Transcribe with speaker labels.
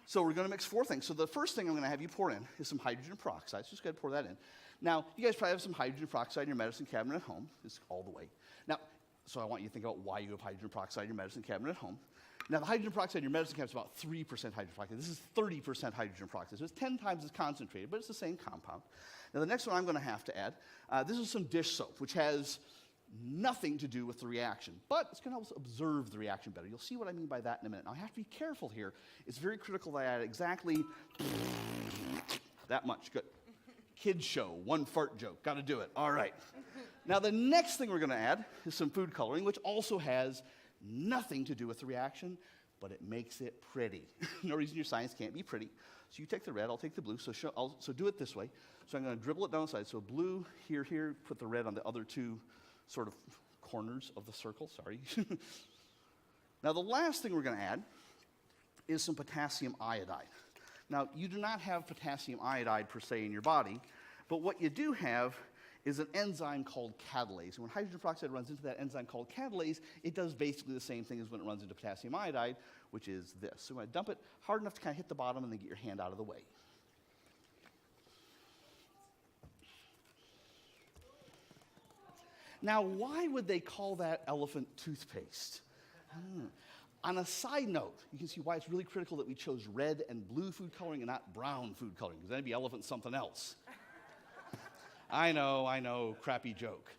Speaker 1: So we're going to mix 4 things. So the first thing I'm going to have you pour in is some hydrogen peroxide. So just go ahead and pour that in. Now, you guys probably have some hydrogen peroxide in your medicine cabinet at home. It's all the way. Now, so I want you to think about why you have hydrogen peroxide in your medicine cabinet at home. Now, the hydrogen peroxide in your medicine cabinet is about 3% hydrogen peroxide. This is 30% hydrogen peroxide. So it's 10 times as concentrated, but it's the same compound. Now, the next one I'm going to have to add, this is some dish soap, which has nothing to do with the reaction, but it's going to help us observe the reaction better. You'll see what I mean by that in a minute. Now, I have to be careful here. It's very critical that I add exactly that much. Good. Kids show, 1 fart joke. Got to do it. All right. Now, the next thing we're going to add is some food coloring, which also has nothing to do with the reaction, but it makes it pretty. No reason your science can't be pretty. So you take the red, I'll take the blue. So do it this way. So I'm going to dribble it down the side. So blue here, put the red on the other 2 sort of corners of the circle, sorry. Now, the last thing we're going to add is some potassium iodide. Now, you do not have potassium iodide per se in your body, but what you do have is an enzyme called catalase. And when hydrogen peroxide runs into that enzyme called catalase, it does basically the same thing as when it runs into potassium iodide, which is this. So I'm going to dump it hard enough to kind of hit the bottom and then get your hand out of the way. Now, why would they call that elephant toothpaste? On a side note, you can see why it's really critical that we chose red and blue food coloring and not brown food coloring, because then it'd be elephant something else. I know, crappy joke.